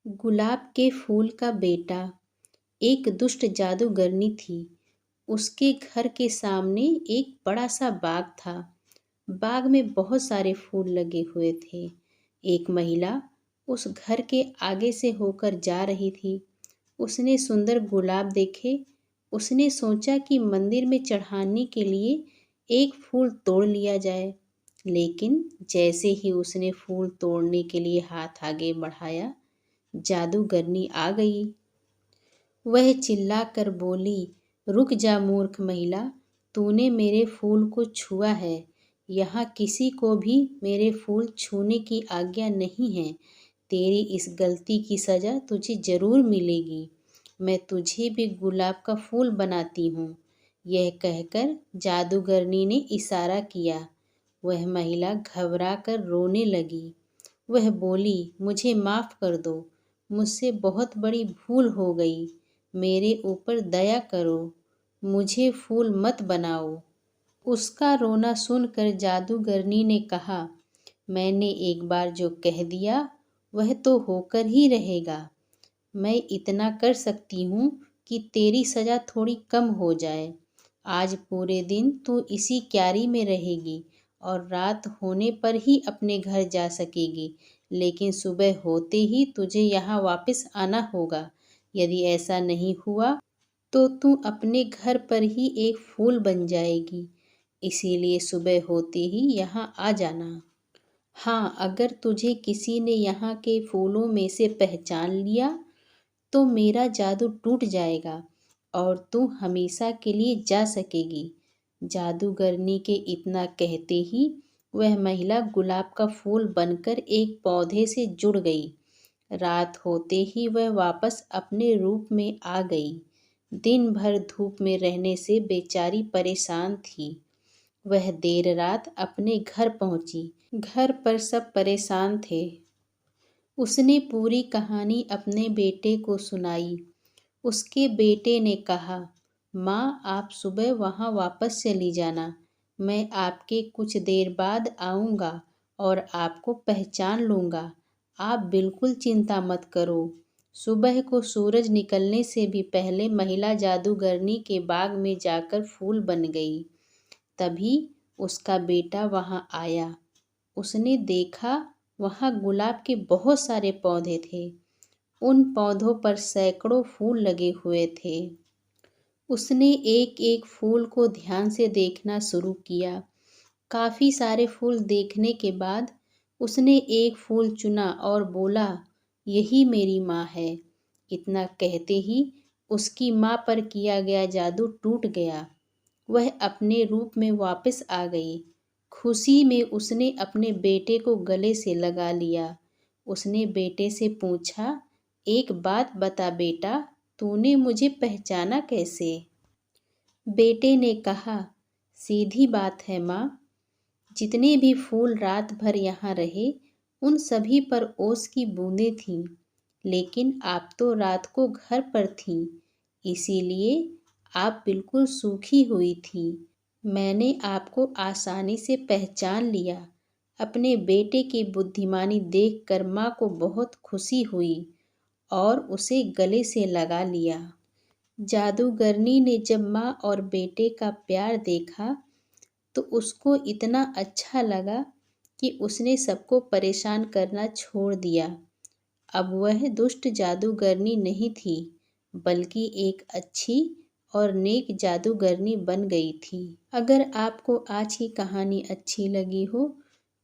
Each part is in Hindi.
गुलाब के फूल का बेटा एक दुष्ट जादूगरनी थी। उसके घर के सामने एक बड़ा सा बाग था। बाग में बहुत सारे फूल लगे हुए थे। एक महिला उस घर के आगे से होकर जा रही थी। उसने सुंदर गुलाब देखे। उसने सोचा कि मंदिर में चढ़ाने के लिए एक फूल तोड़ लिया जाए। लेकिन जैसे ही उसने फूल तोड़ने के लिए हाथ आगे बढ़ाया, जादूगरनी आ गई। वह चिल्लाकर बोली, रुक जा मूर्ख महिला, तूने मेरे फूल को छुआ है। यहाँ किसी को भी मेरे फूल छूने की आज्ञा नहीं है। तेरी इस गलती की सज़ा तुझे ज़रूर मिलेगी। मैं तुझे भी गुलाब का फूल बनाती हूँ। यह कहकर जादूगरनी ने इशारा किया। वह महिला घबरा कर रोने लगी। वह बोली, मुझे माफ़ कर दो, मुझसे बहुत बड़ी भूल हो गई। मेरे ऊपर दया करो, मुझे फूल मत बनाओ। उसका रोना सुनकर जादूगरनी ने कहा, मैंने एक बार जो कह दिया वह तो होकर ही रहेगा। मैं इतना कर सकती हूँ कि तेरी सज़ा थोड़ी कम हो जाए। आज पूरे दिन तू इसी क्यारी में रहेगी और रात होने पर ही अपने घर जा सकेगी, लेकिन सुबह होते ही तुझे यहाँ वापस आना होगा। यदि ऐसा नहीं हुआ तो तू अपने घर पर ही एक फूल बन जाएगी। इसीलिए सुबह होते ही यहाँ आ जाना। हाँ, अगर तुझे किसी ने यहाँ के फूलों में से पहचान लिया तो मेरा जादू टूट जाएगा और तू हमेशा के लिए जा सकेगी। जादूगरनी के इतना कहते ही वह महिला गुलाब का फूल बनकर एक पौधे से जुड़ गई। रात होते ही वह वापस अपने रूप में आ गई। दिन भर धूप में रहने से बेचारी परेशान थी। वह देर रात अपने घर पहुंची। घर पर सब परेशान थे। उसने पूरी कहानी अपने बेटे को सुनाई। उसके बेटे ने कहा, माँ, आप सुबह वहाँ वापस चली जाना। मैं आपके कुछ देर बाद आऊँगा और आपको पहचान लूँगा। आप बिल्कुल चिंता मत करो। सुबह को सूरज निकलने से भी पहले महिला जादूगरनी के बाग में जाकर फूल बन गई। तभी उसका बेटा वहाँ आया। उसने देखा वहाँ गुलाब के बहुत सारे पौधे थे। उन पौधों पर सैकड़ों फूल लगे हुए थे। उसने एक एक फूल को ध्यान से देखना शुरू किया। काफ़ी सारे फूल देखने के बाद उसने एक फूल चुना और बोला, यही मेरी माँ है। इतना कहते ही उसकी माँ पर किया गया जादू टूट गया। वह अपने रूप में वापस आ गई। खुशी में उसने अपने बेटे को गले से लगा लिया। उसने बेटे से पूछा, एक बात बता बेटा, तूने मुझे पहचाना कैसे? बेटे ने कहा, सीधी बात है माँ, जितने भी फूल रात भर यहाँ रहे उन सभी पर ओस की बूंदें थीं, लेकिन आप तो रात को घर पर थीं, इसीलिए आप बिल्कुल सूखी हुई थी। मैंने आपको आसानी से पहचान लिया। अपने बेटे की बुद्धिमानी देखकर माँ को बहुत खुशी हुई और उसे गले से लगा लिया। जादूगरनी ने जब माँ और बेटे का प्यार देखा तो उसको इतना अच्छा लगा कि उसने सबको परेशान करना छोड़ दिया। अब वह दुष्ट जादूगरनी नहीं थी, बल्कि एक अच्छी और नेक जादूगरनी बन गई थी। अगर आपको आज की कहानी अच्छी लगी हो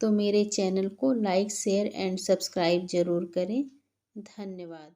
तो मेरे चैनल को लाइक, शेयर एंड सब्सक्राइब ज़रूर करें। धन्यवाद।